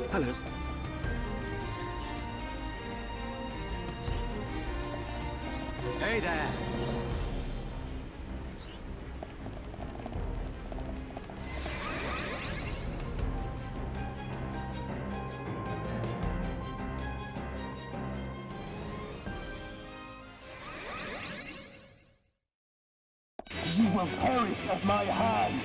Hello. Hey there. You will perish at my hands!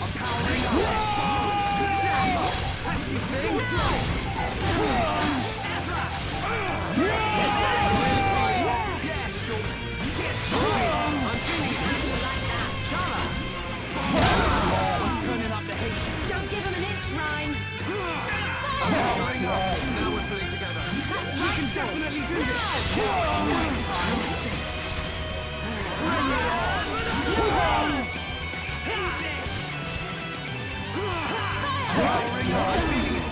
I'm powering up. Pesky thing. Ezra! Yeah, sure. I'm feeling it. Chala! I'm turning up the heat. Don't give him an inch, Ryan. Now we're pulling together. We can definitely do this. I'm feeling it.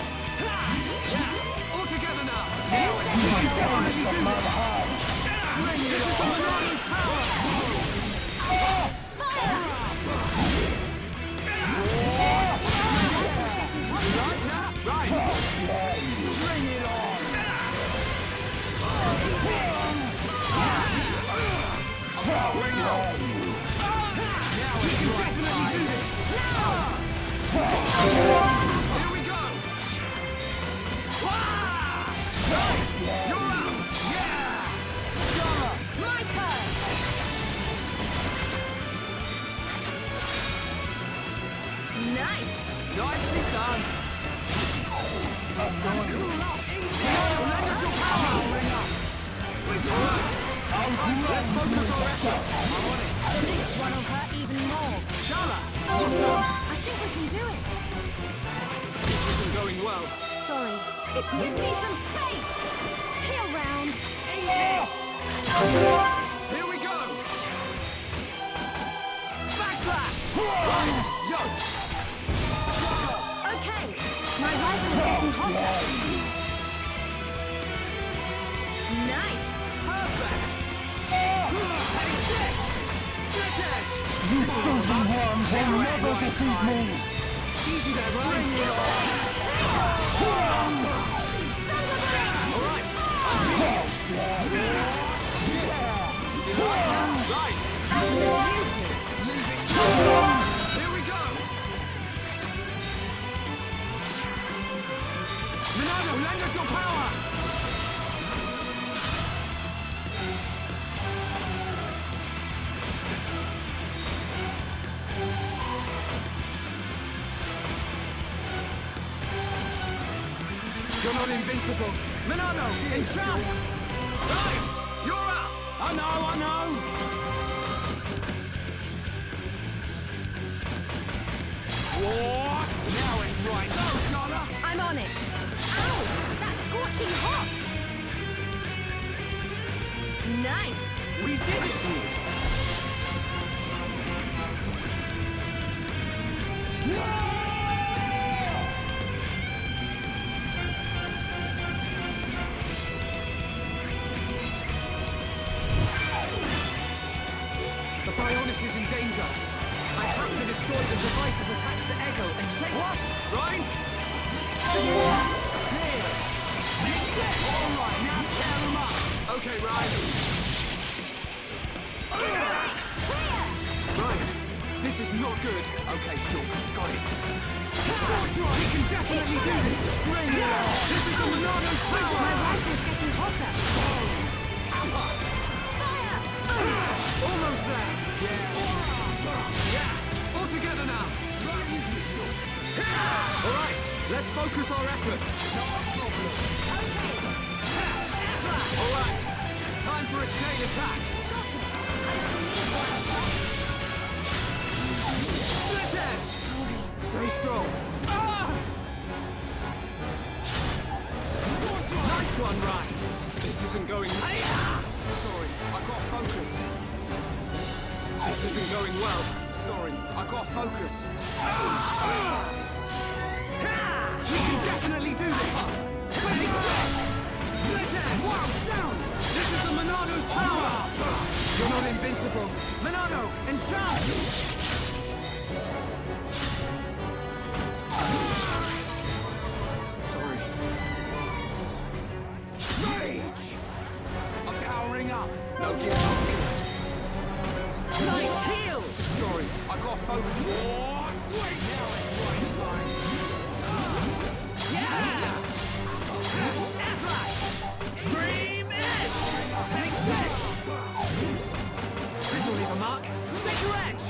All together now. We can definitely do this. This is the Monarch's power. Right now. Right. Bring it on. Bring it on. Now we can definitely do this. Here we go. You're out. Yeah. Chala. My turn. Nice. Nicely done. Cool off. Lend us your power. Bring up. Let's focus our efforts. I'm on it. This one will hurt even more. Chala. I think we can do it. This isn't going well. Sorry. It's give me some space. Heal round. Here we go. Backslash. Yo. Okay. My rifle is getting hotter. Nice. Perfect. Take this. Slit edge. You filthy worms will never defeat me! Easy there, Ryan. Bring it on. All right. Right. Here we go. Monado, lend us your power. You're not invincible. Monado, enchant. Right. You're up. I know. What? Now it's right. Go, Chala. I'm on it. Ow! That's scorching hot. Nice. We did it. The Bionis is in danger. I have to destroy the devices attached to Ego and check. What? Ryan? Clear. All right, now tear them up. Okay, Ryan. Right. This is not good. Okay, Shulk. Got it. We can definitely do this. Bring it on. This is the Monarch's power. My rifle's getting hotter. Fire! Almost there. Yeah. All together now. All right. Let's focus our efforts. Okay. All right. Time for a chain attack. Split edge. Stay strong. Nice one, Ryan. This isn't going. Sorry, I got focus. This isn't going well. Sorry, I got focus. We can definitely do this. Split edge. Wow, down. This is the Monado's power. You're not invincible. Monado, in charge! Sorry. Rage! I'm powering up. No good, no good. Light heal! Sorry, I got focus. Oh, sweet! Now it's right time. Yeah! Azlash! Dream Edge! Take this! This'll leave a mark. Sector Edge!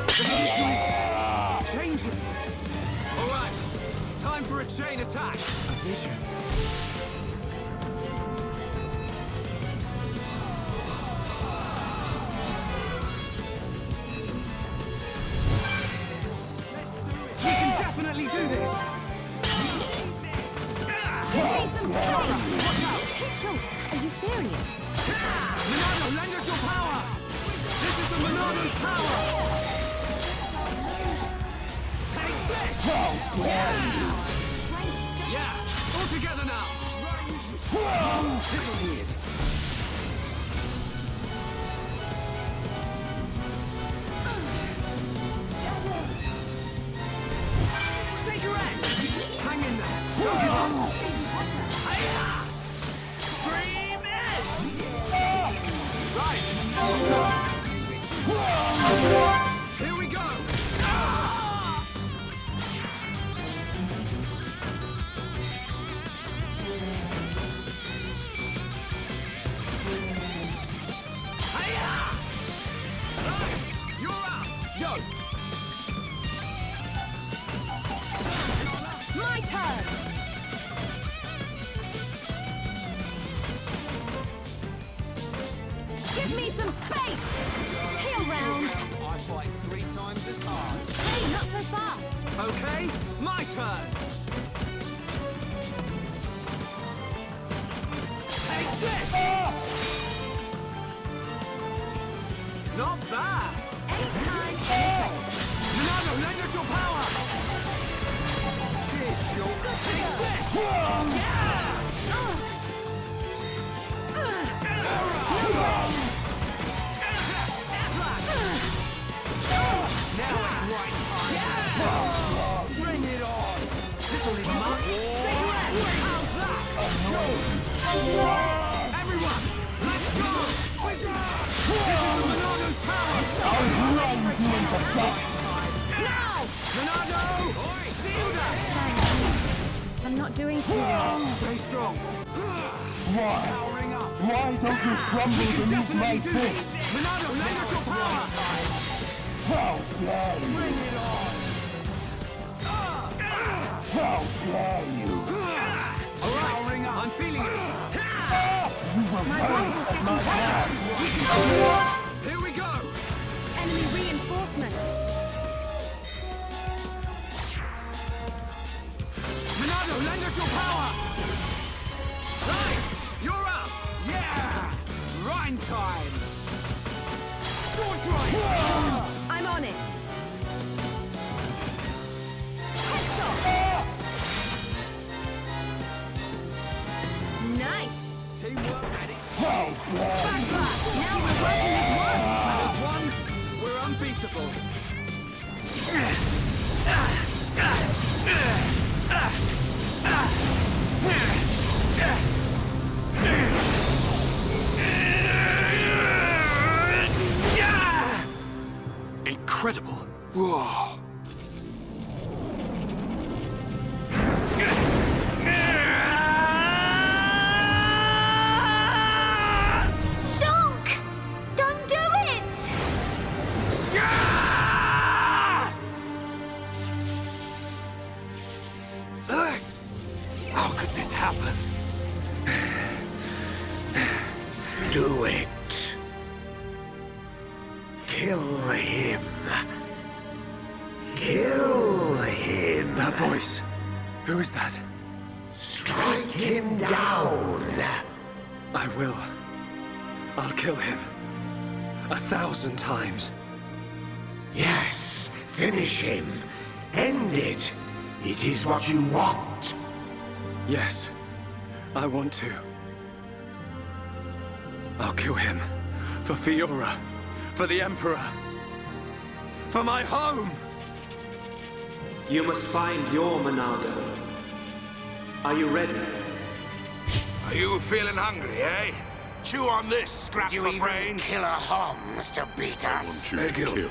The future is changing. All right, time for a chain attack. A vision. We can definitely do this. Give me some space! Watch out! Shulk, are you serious? Monado, lend us your power! This is the Monado's power! Take this! Yeah! All together now! Little weird. Cigarette! Hang in there! Don't give up! Hiya! Stream Edge! Right! Here we go! Ah! Hiya! Right! You're up! Yo! My turn! Give me some space! Heal round! I fight 3 times as hard. Hey, not so fast! Okay, my turn. Take this. Not bad. Anytime, anyplace. Monado, lend us your power. Cheers, Shulk. Take this. Now it's right time. Bring it on. This'll leave a mark. How's that? Everyone, let's go. This is the Monado's power. Now! Monado, shield us. I'm not doing too well. Stay strong. Why? Powering up. Why don't you crumble You beneath definitely my do fist? this. Monado, lend us your power. How dare you? Bring it on. How dare you? All right, powering up. I'm feeling it. You will My perish rifle's at my getting hand. Here we go. Enemy reinforcements. Monado, lend us your power. Right, you're up. Yeah. Rhyme time. Sword drive. I'm on it. Headshot. Nice. Teamwork at its How dare you? Flashback. Now we're working as one. as one. We're unbeatable. Incredible. Whoa. Shulk! Don't do it! How could this happen? Do it. Kill him. Kill him. That voice. Who is that? Strike him down. I will. I'll kill him. 1,000 times. Yes, finish him. End it. It is what you want. Yes, I want to. I'll kill him. For Fiora. For the Emperor. For my home! You must find your Monado. Are you ready? Are you feeling hungry, eh? Chew on this, scrap You for even brains. kill a Homs to beat us. Egil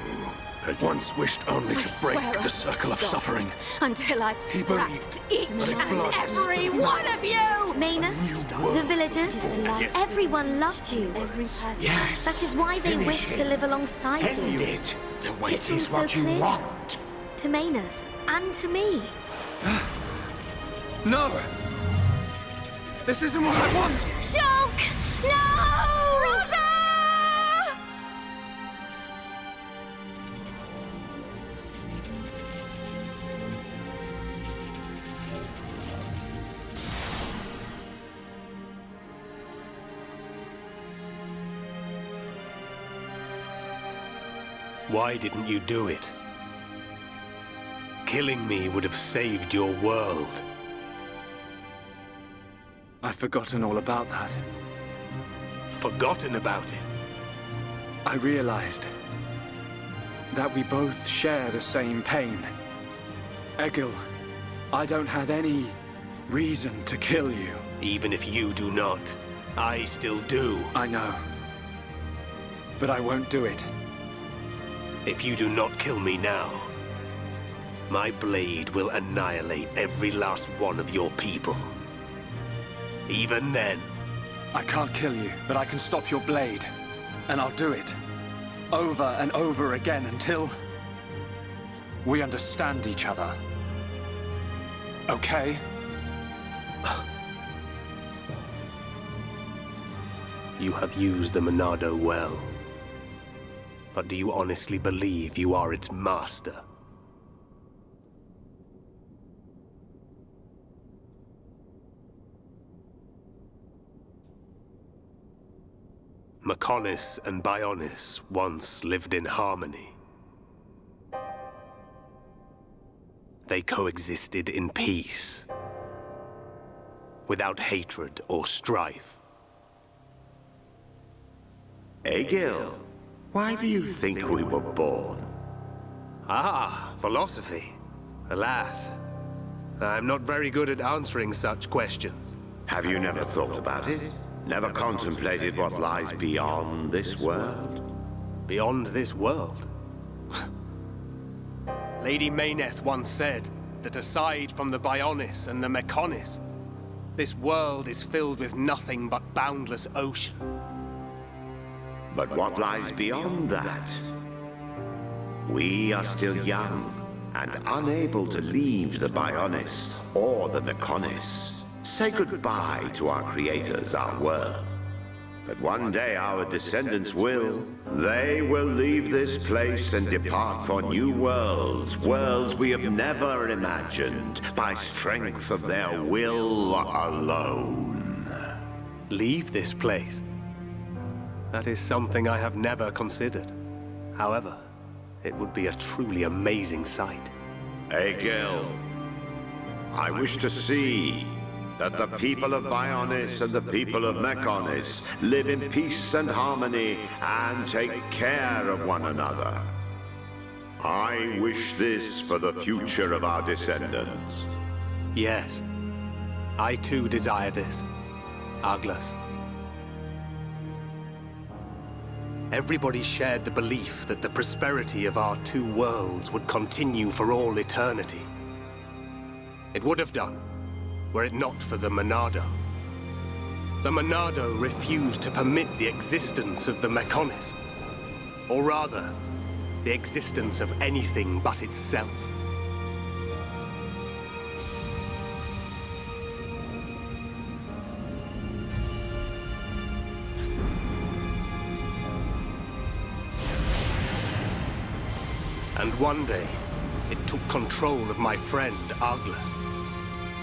once wished only to break the circle of suffering. Until I've He believed scrapped each and blood every one of you! Maynard, the villagers, everyone loved you. Every person. Yes. That is why they finish wish to him. live alongside End you. it. The It weight is also what you clear. want. To Maynard and to me. No! This isn't what I want! Shulk! No! Brother! Why didn't you do it? Killing me would have saved your world. I've forgotten all about that. Forgotten about it? I realized that we both share the same pain. Egil, I don't have any reason to kill you. Even if you do not, I still do. I know. But I won't do it. If you do not kill me now, my blade will annihilate every last one of your people. Even then, I can't kill you, but I can stop your blade. And I'll do it. Over and over again until we understand each other. Okay? you have used the Monado well. But do you honestly believe you are its master? Mechonis and Bionis once lived in harmony. They coexisted in peace, without hatred or strife. Egil, why do you think we were born? Ah, philosophy. Alas, I'm not very good at answering such questions. Have you never thought about it? Never contemplated what lies beyond this world? Beyond this world? Lady Mayneth once said that aside from the Bionis and the Mechonis, this world is filled with nothing but boundless ocean. But what lies beyond that? We are still young and unable to leave the Bionis or the Mechonis. Say goodbye to our creators, our world. But one day our descendants will. They will leave this place and depart for new worlds, worlds we have never imagined, by strength of their will alone. Leave this place? That is something I have never considered. However, it would be a truly amazing sight. Egil, I wish to see that the people of Bionis and the people of Mechonis live in peace and harmony and take care of one another. I wish this for the future of our descendants. Yes, I too desire this, Arglas. Everybody shared the belief that the prosperity of our two worlds would continue for all eternity. It would have done, were it not for the Monado. The Monado refused to permit the existence of the Mechonis. Or rather, the existence of anything but itself. And one day, it took control of my friend, Arglas.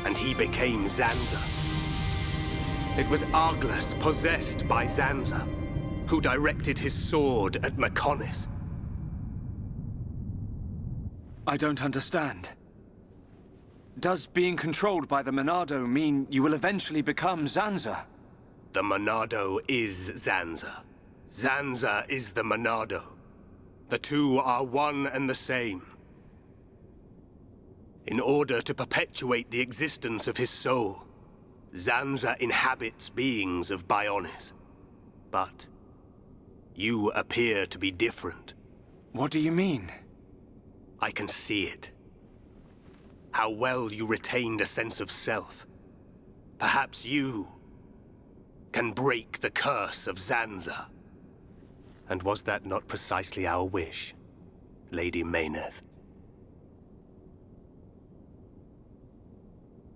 And he became Zanza. It was Arglas, possessed by Zanza, who directed his sword at Mechonis. I don't understand. Does being controlled by the Monado mean you will eventually become Zanza? The Monado is Zanza. Zanza is the Monado. The two are one and the same. In order to perpetuate the existence of his soul, Zanza inhabits beings of Bionis. But you appear to be different. What do you mean? I can see it. How well you retained a sense of self. Perhaps you can break the curse of Zanza. And was that not precisely our wish, Lady Mayneth?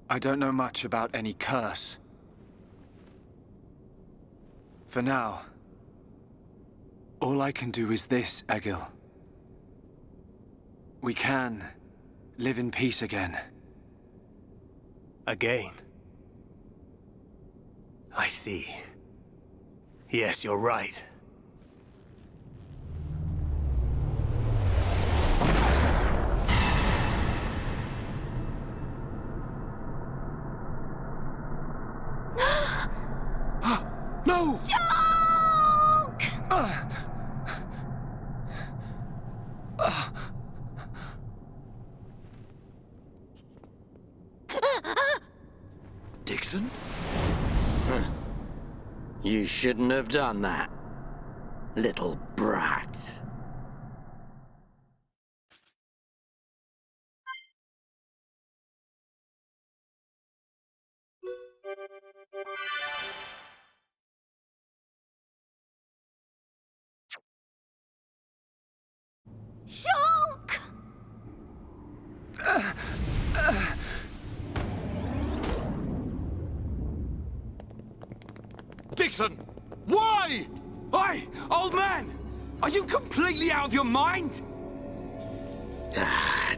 I don't know much about any curse. For now, all I can do is this, Egil. We can live in peace again. Again? I see. Yes, you're right. No! Dixon? You shouldn't have done that, little brat. Shulk! Dixon! Why? Oi, old man! Are you completely out of your mind?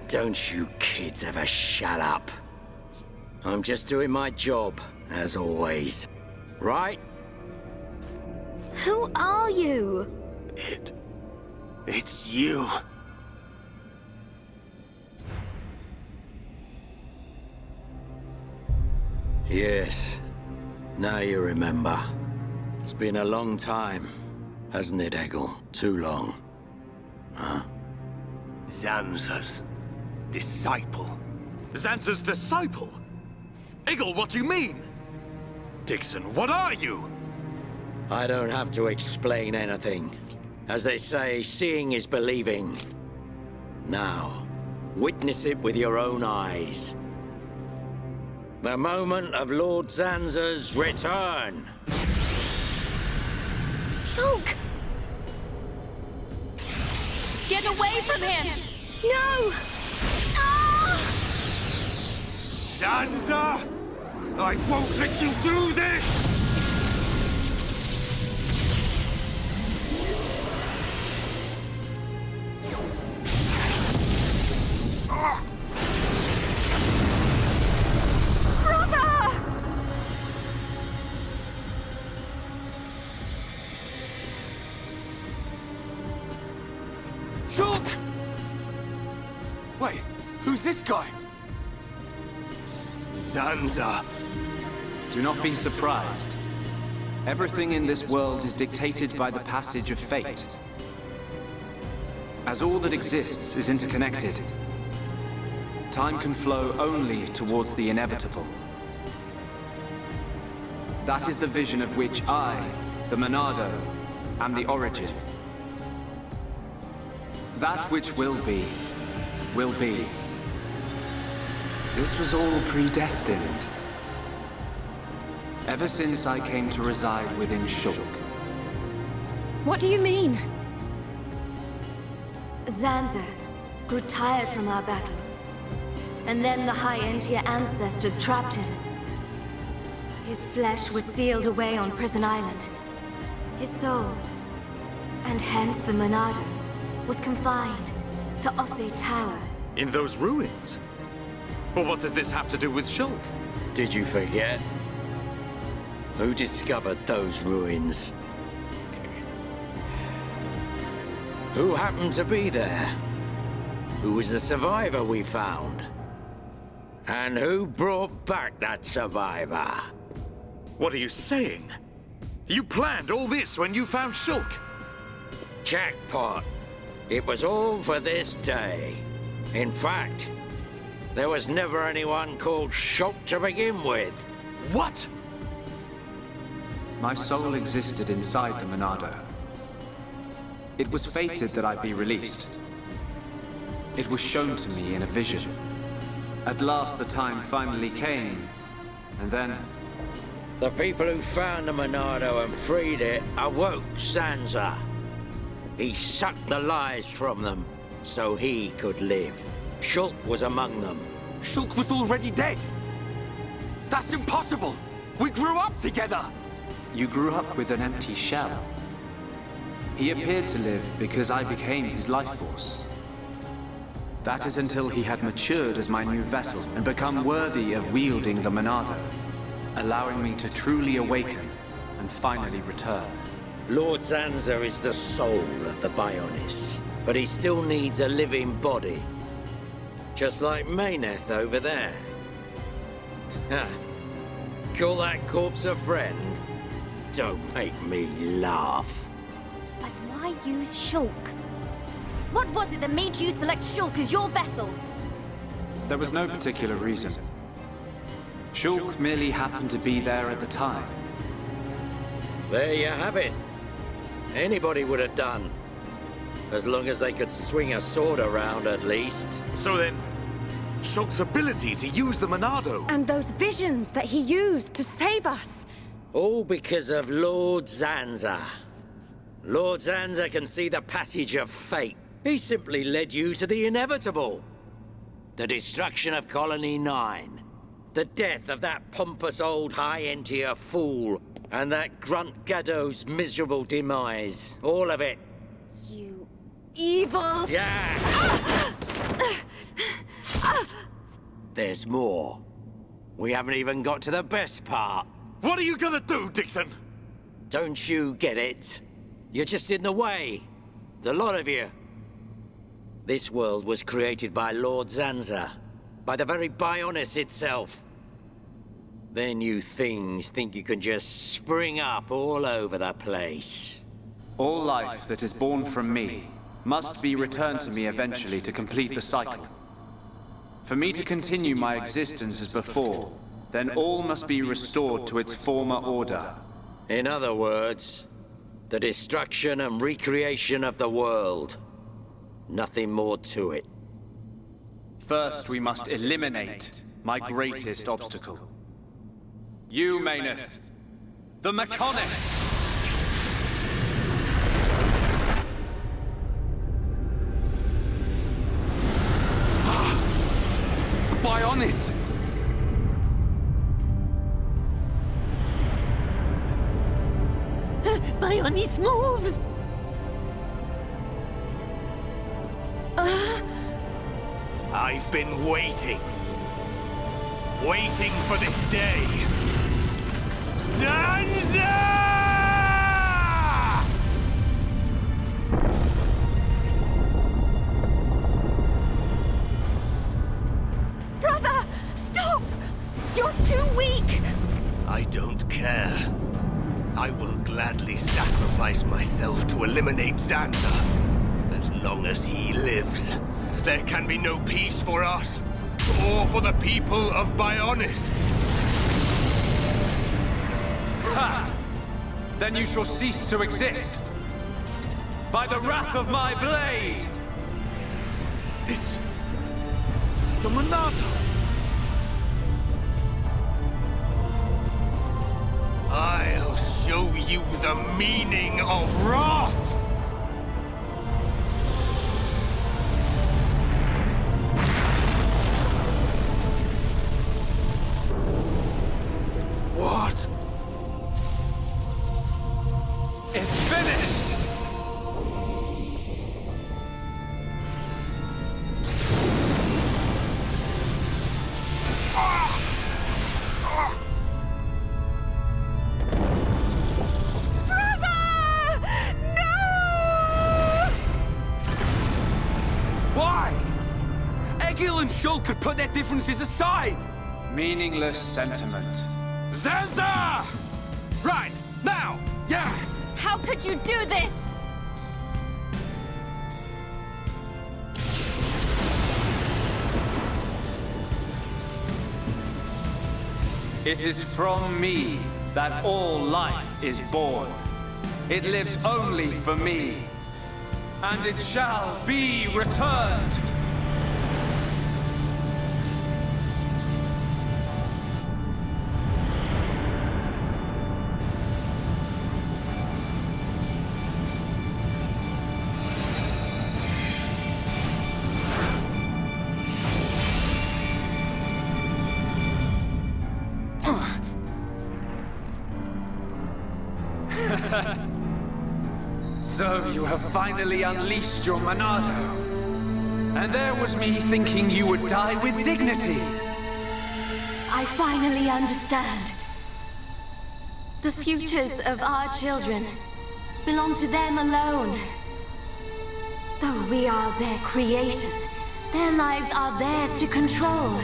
Don't you kids ever shut up. I'm just doing my job, as always. Right? Who are you? It's you. Yes. Now you remember. It's been a long time, hasn't it, Egil? Too long. Huh? Zanza's disciple. Zanza's disciple? Egil, what do you mean? Dixon, what are you? I don't have to explain anything. As they say, seeing is believing. Now, witness it with your own eyes. The moment of Lord Zanza's return. Shulk! Get away from him! No! Ah! Zanza! I won't let you do this! Shulk! Wait, who's this guy? Zanza! Do not be surprised. Everything in this world is dictated by the passage of fate. As all that exists is interconnected, time can flow only towards the inevitable. That is the vision of which I, the Monado, am the origin. That which will be, will be. This was all predestined. Ever since I came to reside within Shulk. What do you mean? Zanza grew tired from our battle. And then the High Entia ancestors trapped him. His flesh was sealed away on Prison Island. His soul, and hence the Monado, was confined to Osse Tower. In those ruins? But what does this have to do with Shulk? Did you forget? Who discovered those ruins? Who happened to be there? Who was the survivor we found? And who brought back that survivor? What are you saying? You planned all this when you found Shulk? Jackpot. It was all for this day. In fact, there was never anyone called Shulk to begin with. What? My soul existed inside the Monado. It was fated that I be released. It was shown to me in a vision. At last the time finally came, and then... The people who found the Monado and freed it awoke Zanza. He sucked the lives from them, so he could live. Shulk was among them. Shulk was already dead! That's impossible! We grew up together! You grew up with an empty shell. He appeared to live because I became his life force. That is until he had matured as my new vessel and become worthy of wielding the Monado, allowing me to truly awaken and finally return. Lord Zanza is the soul of the Bionis, but he still needs a living body. Just like Mayneth over there. Ha! Call that corpse a friend? Don't make me laugh. But why use Shulk? What was it that made you select Shulk as your vessel? There was no particular reason. Shulk merely happened to be there at the time. There you have it. Anybody would have done. As long as they could swing a sword around, at least. So then, Shulk's ability to use the Monado... And those visions that he used to save us. All because of Lord Zanza. Lord Zanza can see the passage of fate. He simply led you to the inevitable. The destruction of Colony 9. The death of that pompous old high-entier fool. And that Grunt Gaddo's miserable demise. All of it. You evil... Yeah! There's more. We haven't even got to the best part. What are you gonna do, Dixon? Don't you get it? You're just in the way. The lot of you. This world was created by Lord Zanza. By the very Bionis itself. Then you things think you can just spring up all over the place. All life that is born from me must be returned to me eventually to complete the cycle. For me to continue my existence as before, then all must be restored to its former order. In other words, the destruction and recreation of the world. Nothing more to it. First, we must eliminate my greatest obstacle. You, Mayneth, the Mechonis! The Bionis! Bionis moves! I've been waiting. Waiting for this day. Zanza! Brother! Stop! You're too weak! I don't care. I will gladly sacrifice myself to eliminate Zanza. As long as he lives, there can be no peace for us, or for the people of Bionis. Ha! Then you shall cease to exist. By the wrath of my blade! It's... the Monado. I'll show you the meaning of wrath! What? It's finished! Why? Egil and Shulk could put their differences aside! Meaningless sentiment. Zanza! Right, now, Yeah! How could you do this? It is from me that all life is born. It lives only for me, and it shall be returned. So you have finally unleashed your Monado. And there was me thinking you would die with dignity. I finally understand. The futures of our children belong to them alone. Though we are their creators, their lives are theirs to control.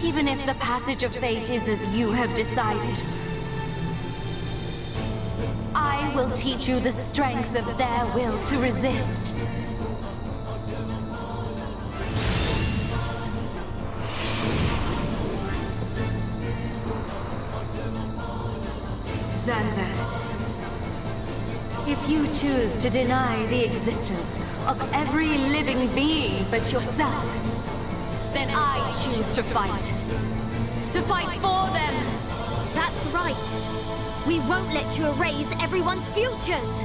Even if the passage of fate is as you have decided, I will teach you the strength of their will to resist. Zanza, if you choose to deny the existence of every living being but yourself, then I choose to fight. To fight for them! That's right. We won't let you erase everyone's futures.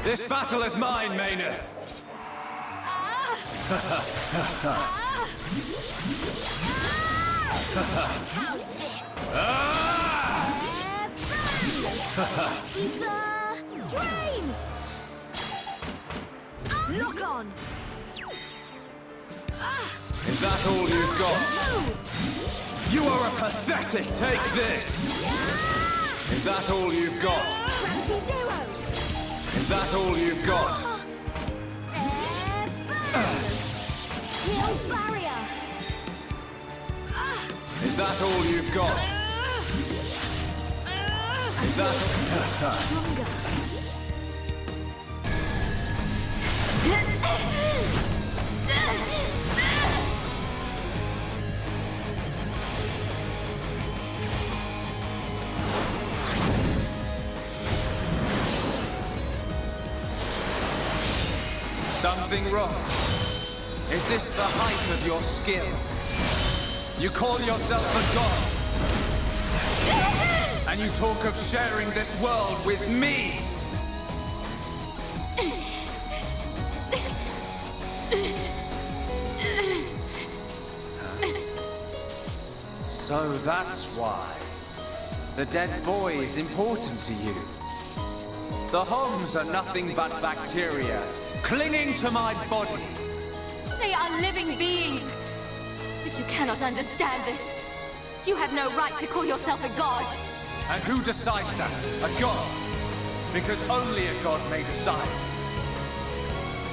This battle is mine, Mayneth. How's this? Drain! Lock on! Is that all you've got? You are a pathetic. Take this. Is that all you've got? Gravity zero! Is that all you've got? Heal barrier! Is that all you've got? Is that... Stronger! Something wrong? Is this the height of your skill? You call yourself a god? And you talk of sharing this world with me? So that's why. The dead boy is important to you. The Homs are nothing but bacteria, clinging to my body. They are living beings. If you cannot understand this, you have no right to call yourself a god. And who decides that? A god? Because only a god may decide.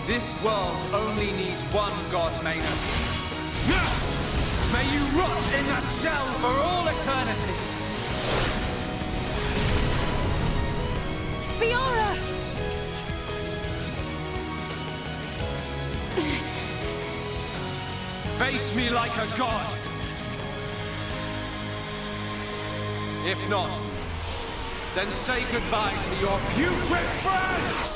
This world only needs one god, Maynard. May you rot in that shell for all eternity! Fiora! Face me like a god! If not, then say goodbye to your putrid friends!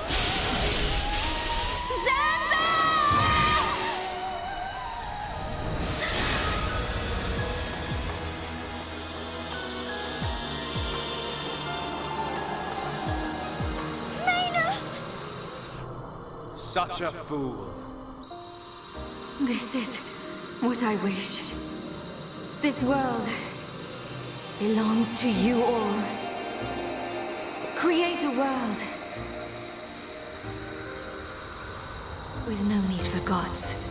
Such a fool. This is what I wish. This world belongs to you all. Create a world with no need for gods.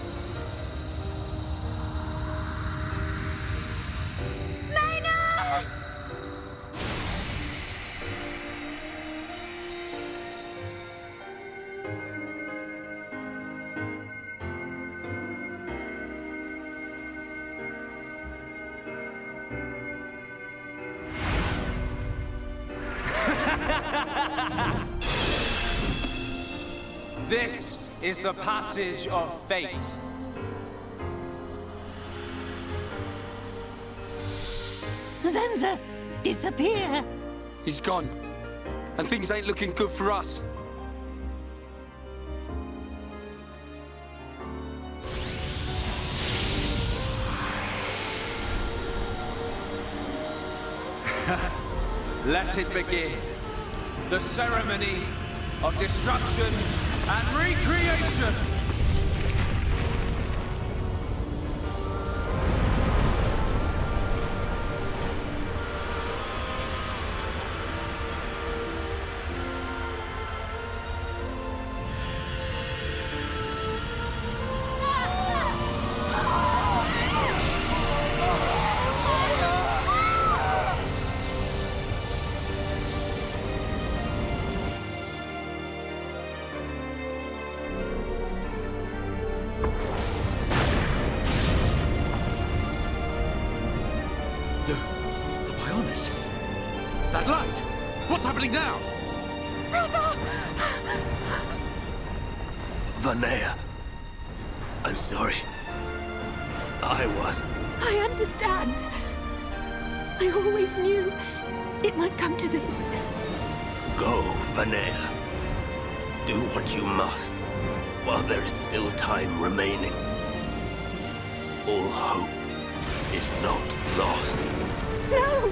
Maynard! This is the passage of fate. Zanza, disappear! He's gone. And things ain't looking good for us. Let it begin. The ceremony of destruction and recreation. The Bionis. That light! What's happening now? Vanea. I'm sorry. I I understand. I always knew it might come to this. Go, Vanea. Do what you must, while there is still time remaining. All hope is not lost. No!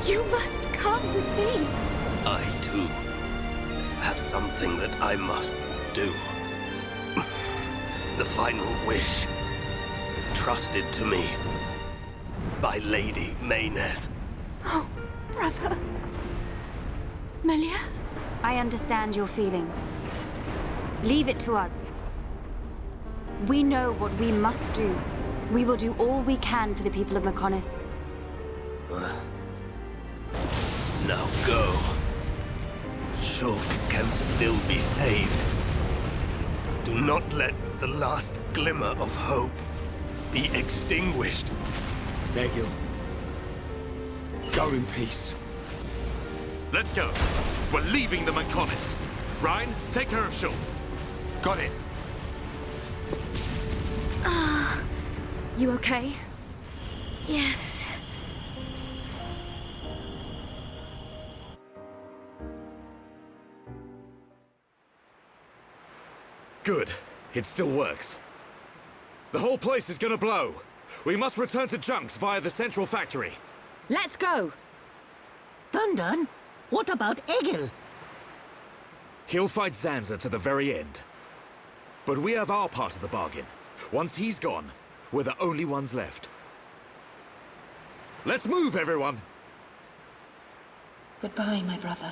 You must come with me. I, too, have something that I must do. The final wish, trusted to me by Lady Mayneth. Oh, brother. Melia? I understand your feelings. Leave it to us. We know what we must do. We will do all we can for the people of Mechonis. Now go. Shulk can still be saved. Do not let the last glimmer of hope be extinguished. Egil. Go in peace. Let's go. We're leaving the Mechonis. Ryan, take care of Shulk. Got it. You okay? Yes. Good. It still works. The whole place is gonna blow. We must return to Junks via the central factory. Let's go! Dun-Dun, what about Egil? He'll fight Zanza to the very end. But we have our part of the bargain. Once he's gone, we're the only ones left. Let's move, everyone! Goodbye, my brother.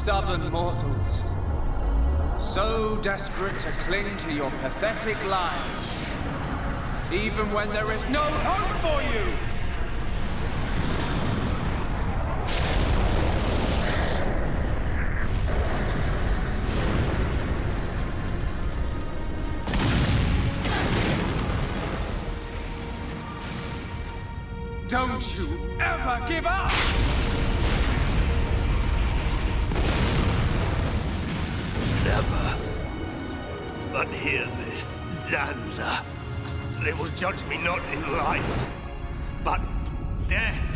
stubborn mortals. So desperate to cling to your pathetic lives. Even when there is no hope for you! Don't you ever give up! Never. But hear this, Zanza. They will judge me not in life, but death.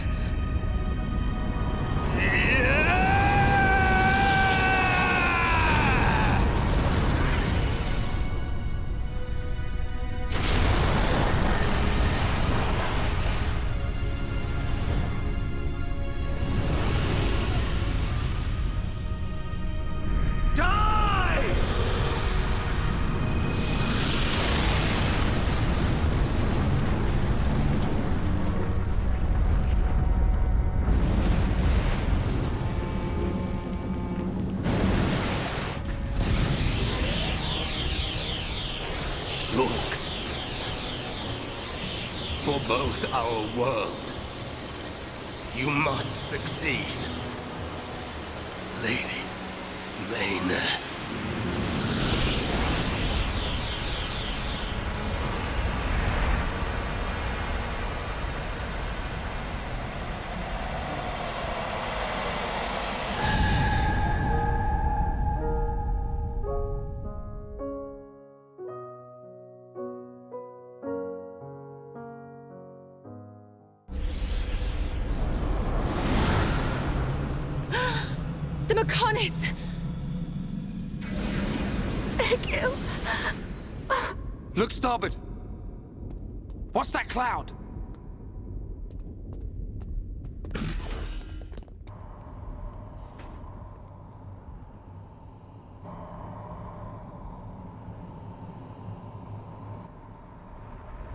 For both our worlds, you must succeed, Lady Mayneth. The Mechonis! Egil! Look starboard! What's that cloud?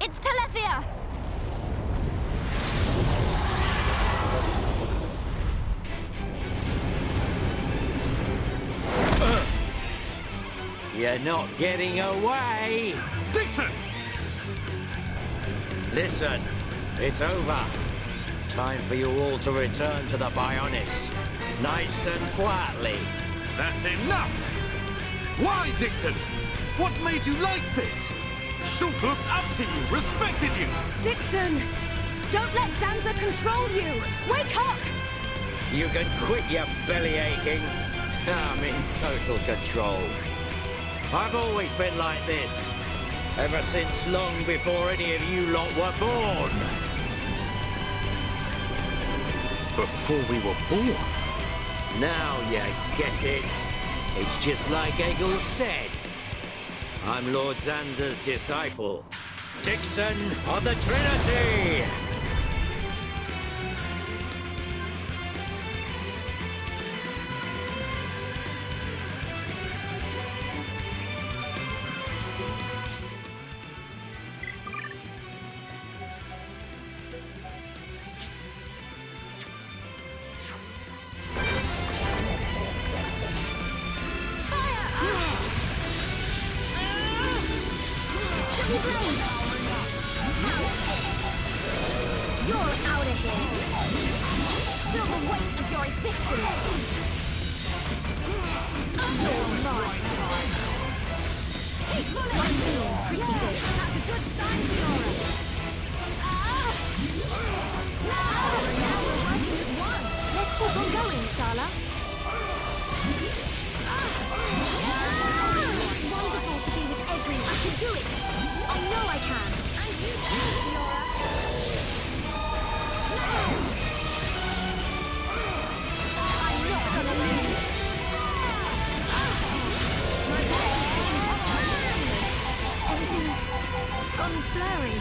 It's Telethia! You're not getting away! Dixon! Listen, it's over. Time for you all to return to the Bionis. Nice and quietly. That's enough! Why, Dixon? What made you like this? Shulk looked up to you, respected you! Dixon! Don't let Zanza control you! Wake up! You can quit your belly aching. I'm in total control. I've always been like this. Ever since long before any of you lot were born. Before we were born? Now you get it. It's just like Egil said. I'm Lord Zanza's disciple. Dixon of the Trinity! You're out of here! Feel the weight of your existence! You're mine! Keep pulling! Pretty good. That's a good sign, Fiora! Now we're working as one! Let's keep on going, Shala! It's wonderful to be with everyone. I can do it! I know I can! And you too, Fiora! I'm not gonna lose! My bed is getting everything's gone blurry.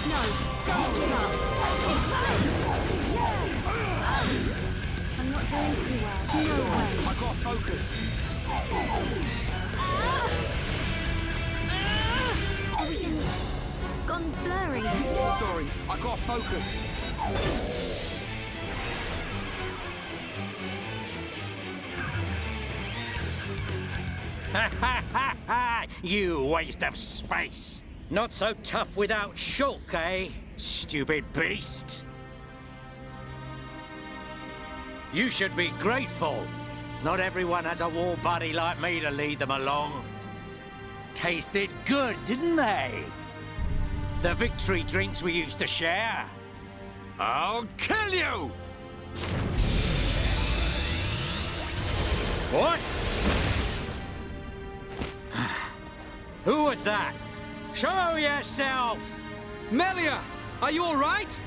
No, don't give up. I'm not doing too well. No way. I got focus. Everything's gone blurry. Sorry, I got focus. You waste of space. Not so tough without Shulk, eh? Stupid beast. You should be grateful. Not everyone has a war buddy like me to lead them along. Tasted good, didn't they? The victory drinks we used to share. I'll kill you! What? Who was that? Show yourself! Melia, are you all right?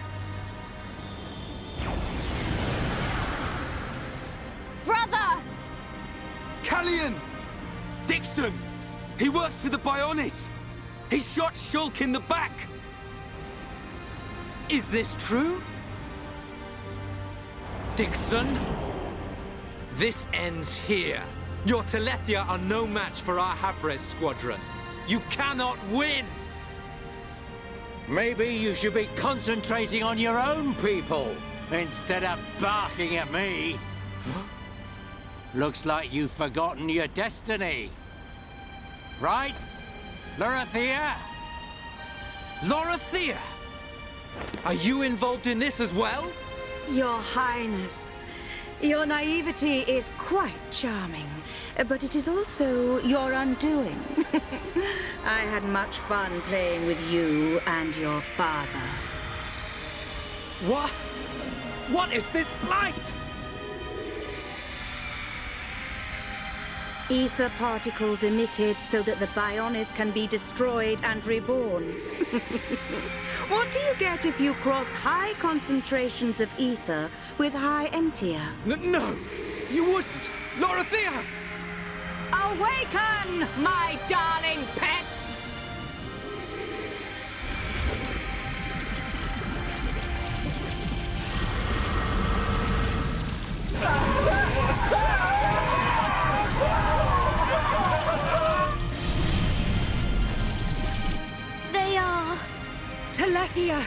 Brother! Callian! Dixon! He works for the Bionis! He shot Shulk in the back! Is this true? Dixon? This ends here. Your Telethia are no match for our Havres squadron. You cannot win! Maybe you should be concentrating on your own people instead of barking at me. Looks like you've forgotten your destiny. Right, Lorithia? Lorithia! Are you involved in this as well? Your Highness, your naivety is quite charming, but it is also your undoing. I had much fun playing with you and your father. What? What is this light? Ether particles emitted so that the Bionis can be destroyed and reborn. What do you get if you cross high concentrations of ether with high entia? No! You wouldn't! Lorithia! Awaken, my darling pets! They are... Telethia!